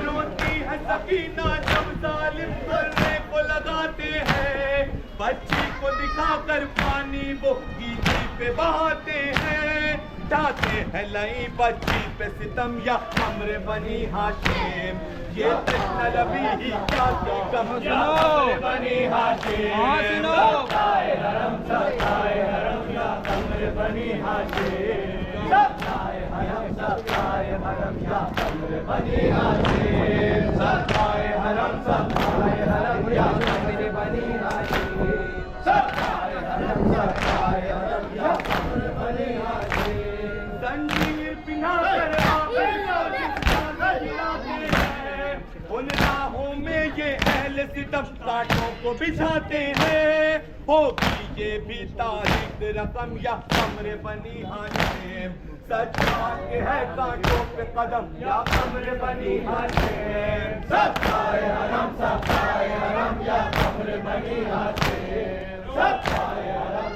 रोती है सकीना जब जालिम करने को लगाते हैं, बच्ची को दिखाकर पानी वो गीची पे बहाते हैं, ढाते हैं लई बच्ची पे सितम या हमरे बनी हाशिम, ये तलबी ही क्या की कम या हमरे बनी हाशिम, सताए हरम या हमरे बनी हाशिम, सताए हरम या हमरे बनी हाशिम, सताए हरम या हमरे बनी हाशिम, सताए हरम या हमरे बनी हाशिम, जंजीर पिना कर उन राहों में ये अहले सितम कांटों को बिछाते हैं, होगी ये भी तारीख रकम या हमरे बनी हाशिम, सच्चा के है कांटों पे कदम या हमरे बनी हाशिम, सताए हरम या हमरे बनी हाशिम, सताए हरम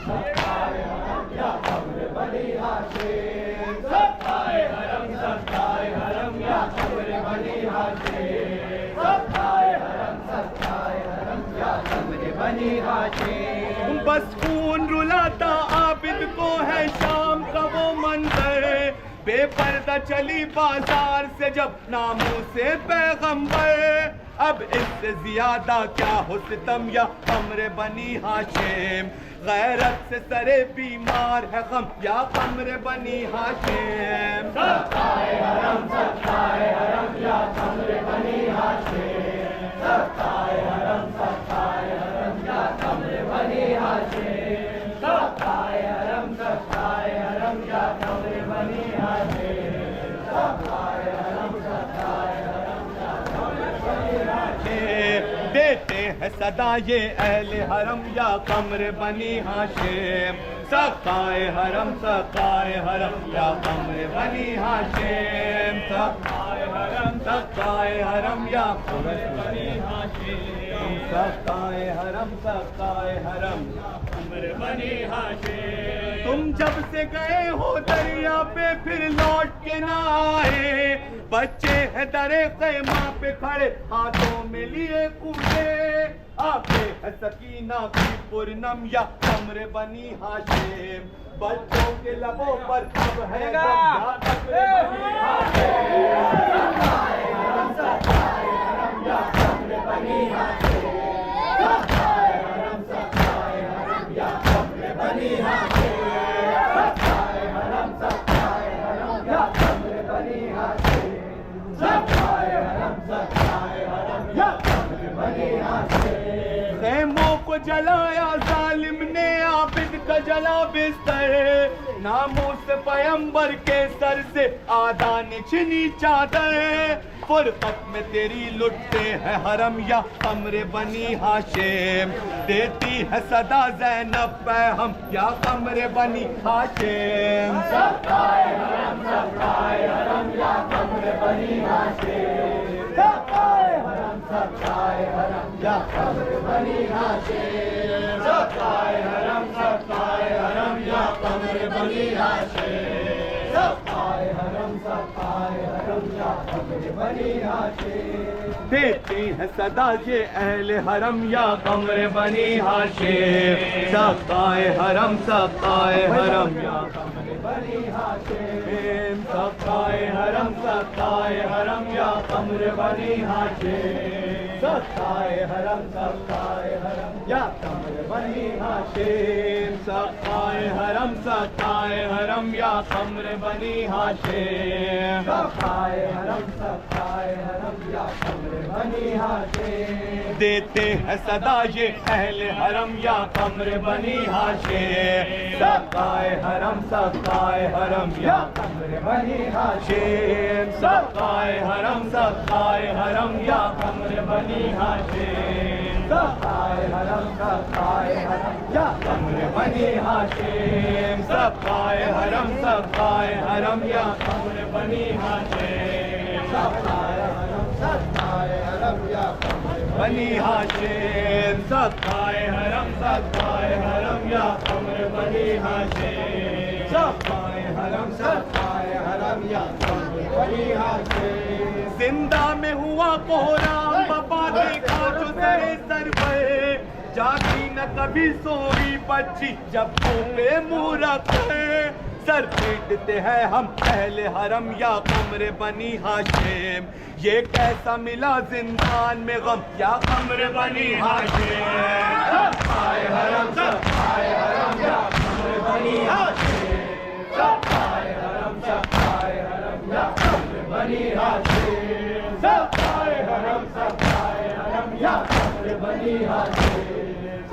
या हमरे बनी हाशिम, सताए हरम या हमरे बनी हाशिम, सताए हरम या हमरे बनी हाशिम, बस खून रुलाता आबिद को है शाम का वो मंजर, बेपर्दा चली बाजार से जब नामों से पैगंबर, अब इससे ज्यादा क्या हो सितम या हमरे बनी हाशिम, गैरत से सरे बीमार है गम या हमरे बनी हाशिम, सताए हरम या हमरे बनी हाशिम, सताए हरम या हमरे बनी हाशिम, सताए हरम या हमरे बनी हाशिम, सताए हरम या हमरे बनी हाशिम, देते हैं सदा ये अहले हरम या कमरे बनी हाशिम, सताए हरम या कमरे बनी हाशिम, सताए हरम या कमरे बनी हाशिम, सताए हरम कमरे बनी हाशिम, तुम जब से गए हो दरिया पे फिर लौट के ना आए, बच्चे हैं दरे क़ैमा पे खड़े हाथों में लिए कूदे, आके है सकीना की पूर्णम या कमरे बनी हाशिम, बच्चों के लबों पर अब है गम या कमरे बनी हाशिम, सताए हरम या कमरे बनी हाशिम, सताए हरम या कमरे बनी हाशिम, सताए हरम या कमरे बनी हाशिम, सताए हरम या कमरे बनी हाशिम, खेमों को जलाया जालिम ने आबिद का जला बिस्तर, नामों से पैगंबर के सर से आदान छिनी चादर, फुरकत में तेरी लुटते हैं हरम या कमरे बनी हाशिम, देती है सदा ज़ैनब पैगम या कमरे बनी हाशिम, सताए हरम या कमरे बनी हाशिम, सताए हरम या कमरे बनी हाशिम, सताए हरम या कमरे बनी हाशिम, सताए हरम या कमरे बनी हाशिम, देती है सदा ये अहले हरम या कमरे बनी हाशिम, सताए हरम या कमरे बनी हाशिम, सताए हरम या कमरे बनी हाशिम, सताए हरम या कमरे बनी हाशिम, सताए हरम या कमरे बनी हाशिम, सताए हरम या कमरे बनी हाशिम, देते हैं सदा ये अहले हरम या कमरे बनी हाशिम, सताए हरम या कमरे बनी हाशिम, सताए हरम या कमरे बनी हाशिम, सताए हरम सकाए हरम या कमर बनी हाशिम सकाए हरम या कमर बनी हाशिम सकाए हरम या कमर बनी हाशिम सकाए हरम या कमर बनी हाशिम सकाए हरम या कमर बनी हाशिम जिंदा में हुआ कोहराम बाबा देखा जो तेरे सर पे जागी न कभी सोई बच्ची जब पे मुंह रखे सर पीटते हैं हम पहले हरम या कमरे बनी हाशिम ये कैसा मिला जिंदान में गम या कमरे बनी हाशिम सकाए हरम या कमरे बनी हाशिम सकाए हरम या कमरे बनी हाशिम सकाए हरम या कमरे बनी हाशिम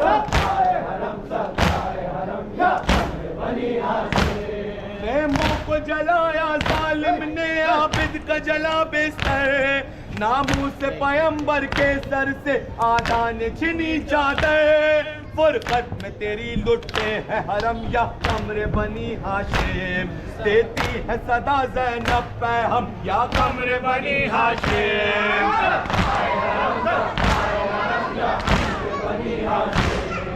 सकाए हरम या कमरे बनी हाशिम मुँह को जलाया जालिम ने आबिद का जला बिस्तर नामूस पैगंबर के सर से आदान छिनी चादर फुरकत में तेरी लुटते हैं हरम या कमरे बनी हाशिम देती है सदा ज़ैनब पैगम या कमरे बनी हाशिम सकाए हरम या कमरे बनी हाशिम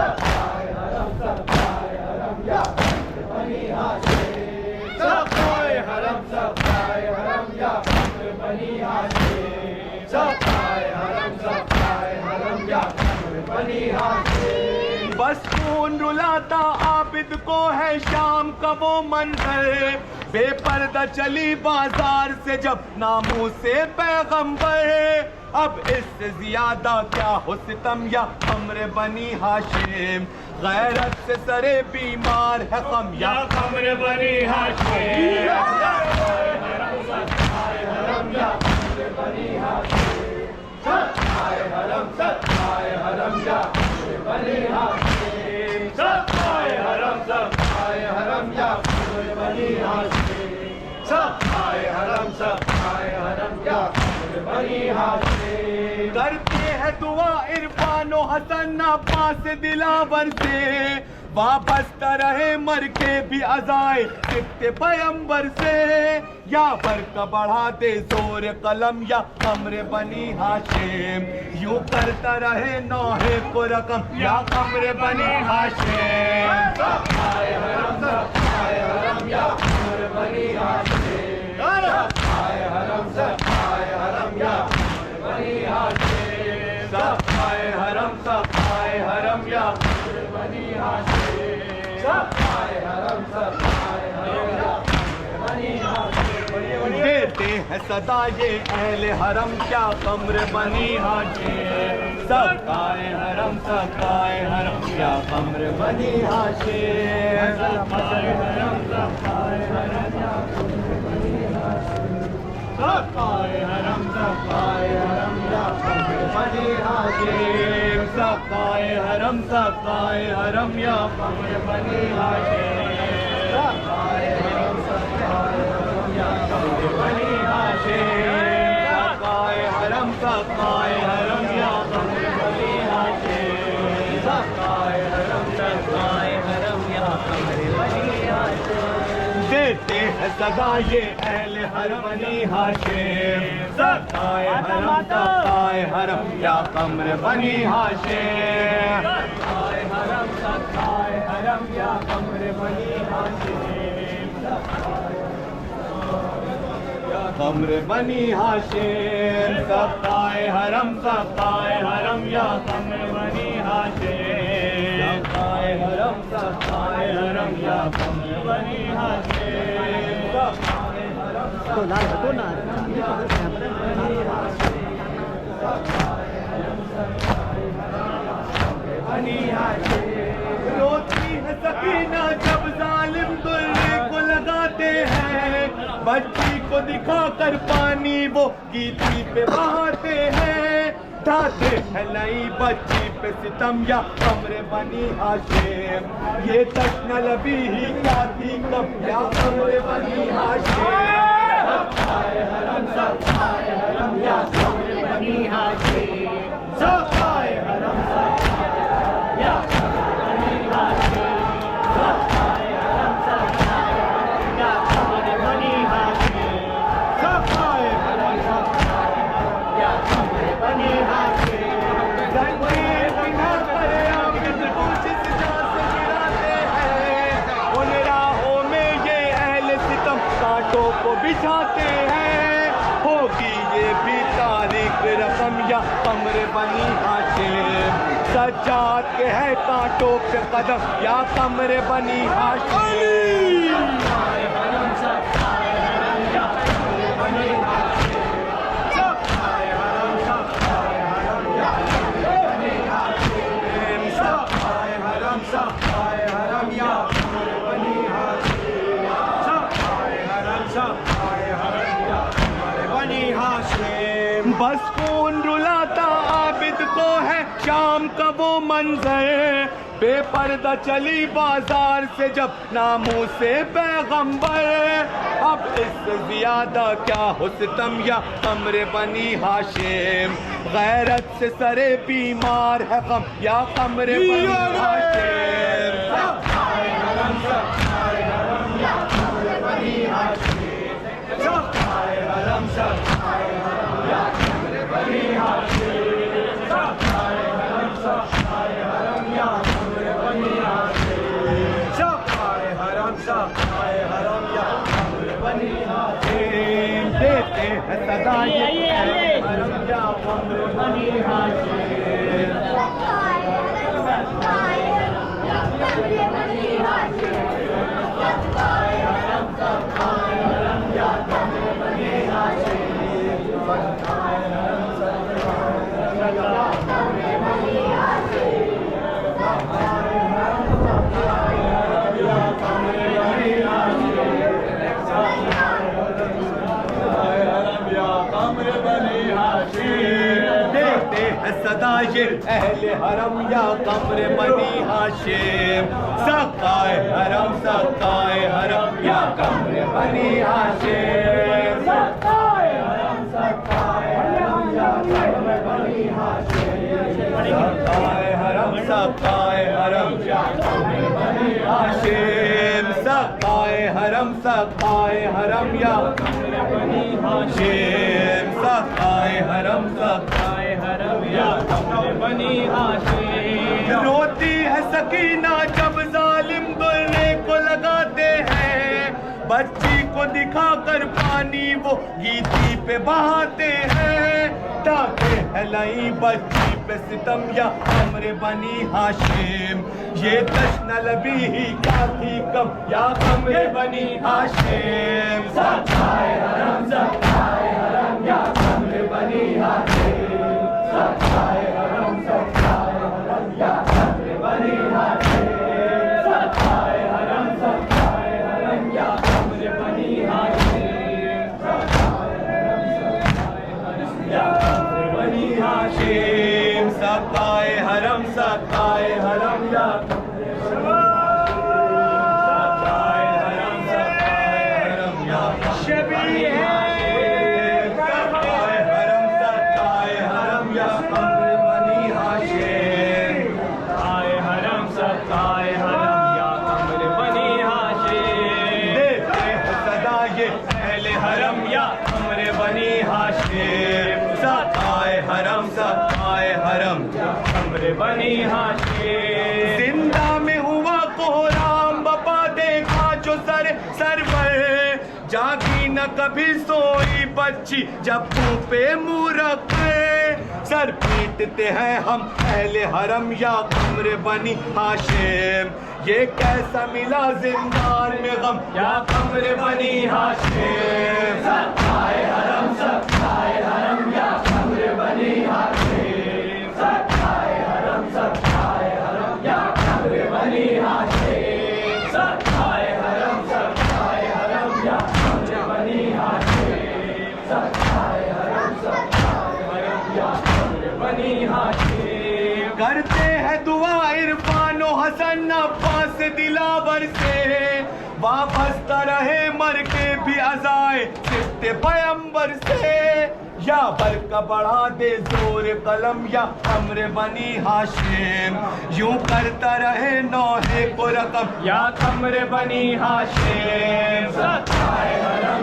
सकाए हरम या कमरे बनी हाशिम सकाए हरम या कमरे बनी हाशिम सकाए हरम या कमरे बनी हाशिम बस खून रुलाता आबिद को है शाम का वो मंजर बेपर्दा चली बाजार से जब नामों से पैगंबर अब इससे ज्यादा क्या हो सितम या कमरे बनी हाशिम गैरत से सरे बीमार है कम या कमरे बनी हाशिम सकाए हरम या कमरे बनी हाशिम सकाए हरम या कमरे बनी हाशिम सकाए हरम या कमरे बनी हाशिम सकाए हरम या कमरे बनी हाशिम करते हैं दुआ इरफान हसन अब्बास दिलावर से वाबस्ता रहे मर के भी अज़ाए सिफ्ते पैगंबर से या बरका बढ़ा दे जोर कलम या कमरे बनी हाशिम यूं करता रहे नौहे को रकम या कमरे बनी हाशिम सकाए हरम या कमरे बनी हाशिम सकाए हरम या कमरे बनी हाशिम सकाए हरम या कमरे बनी हाशिम सकाए हरम या कमरे बनी हाशिम देते हैं सदा ये अहले हरम क्या कमरे बनी हाशिम सकाए हरम या कमरे बनी हाशिम सकाए हरम या कमरे बनी हाशिम सकाए हरम या कमरे बनी हाशिम सकाए हरम या कमरे बनी हाशिम सकाए हरम या कमरे बनी हाशिम सकाए हरम या कमरे बनी हाशिम सकाए हरम या कमरे बनी हाशिम देते हैं सदा ये अहले हरम बनी हाशिम सकाए हरम या कमरे बनी हाशिम सकाए हरम या कमरे बनी हाशिम कमरे बनी हाशिम सकाए हरम या कमरे बनी हाशिम सकाए हरम या कमरे बनी हाशिम सकाए हरम रोती है सकीना जब जालिम दुर्रे को लगाते हैं बच्ची को दिखाकर पानी वो गीती पे बहाते हैं ढाते हैं नई बच्ची पे सितम या कमरे बनी हाशिम ये तश्न लबी ही क्या थी कब या कमरे बनी हाशिम सकाए हरम या कमरे बनी हाशिम सकाए हरम बिछाते हैं। होगी ये भी तारीख रकम या कमर बनी हाशिम, सज्जाद के है कांटों पे कदम या कमर बनी हाशिम। बस कौन रुलाता आबिद को है शाम का वो मंजर, बेपर्दा चली बाजार से जब नामों से पैगंबर। अब इससे ज्यादा क्या हो सितम या कमरे बनी हाशिम, गैरत से सरे बीमार है गम या कमरे बनी हाशिम। देते हैं सदा ये कमरे बनी सदा ये अहले हरम या कमरे बनी हाशिम, सकाए हरम या कमरे बनी हाशिम, सकाए हरम या कमरे बनी हाशिम, सकाए हरम या कमरे बनी हाशिम, सकाए हरम या कमरे बनी हाशिम, सकाए हरम या कमरे बनी हाशिम। रोती है सकीना जब जालिम दुल्हे को लगाते हैं, बच्ची को दिखाकर पानी वो गीती पे बहाते हैं, ताकि हलाई बच्ची पे सितम या कमरे बनी हाशिम। ये तश्न लबी ही क्या थी कम या कमरे बनी हाशिम, सकाए हरम या कमरे बनी हाशिम, सकाए हरम या कमरे बनी हाशिम, सकाए हरम या कमरे बनी हाशिम, सकाए हरम या कमरे बनी हाशिम, सकाए हरम या शबी है बनी हाशिम। जिंदा में हुआ कोहराम बपा देखा जो सरवर, जागी न कभी सोई बच्ची जब मुंह पे मुंह रखे, सर पीटते हैं हम अहले हरम या कमरे बनी हाशिम। ये कैसा मिला जिंदान में गम या कमरे बनी हाशिम, सकाए हरम या कमरे बनी हाशिम, सकाए हरम या कमरे बनी हाशिम, सकाए हरम या कमरे बनी हाशिम, सकाए हरम या कमरे बनी हाशिम। करते हैं दुआ इरफान ओ हसन अब्बास दिलावर से, वापसता रहे मर के भी अज़ाए सिफ्ते पैगंबर से, या बरका बढ़ा दे जोर कलम या कमरे बनी हाशिम। यूं करता रहे नौहे को रकम या कमरे बनी हाशिम, सकाए हरम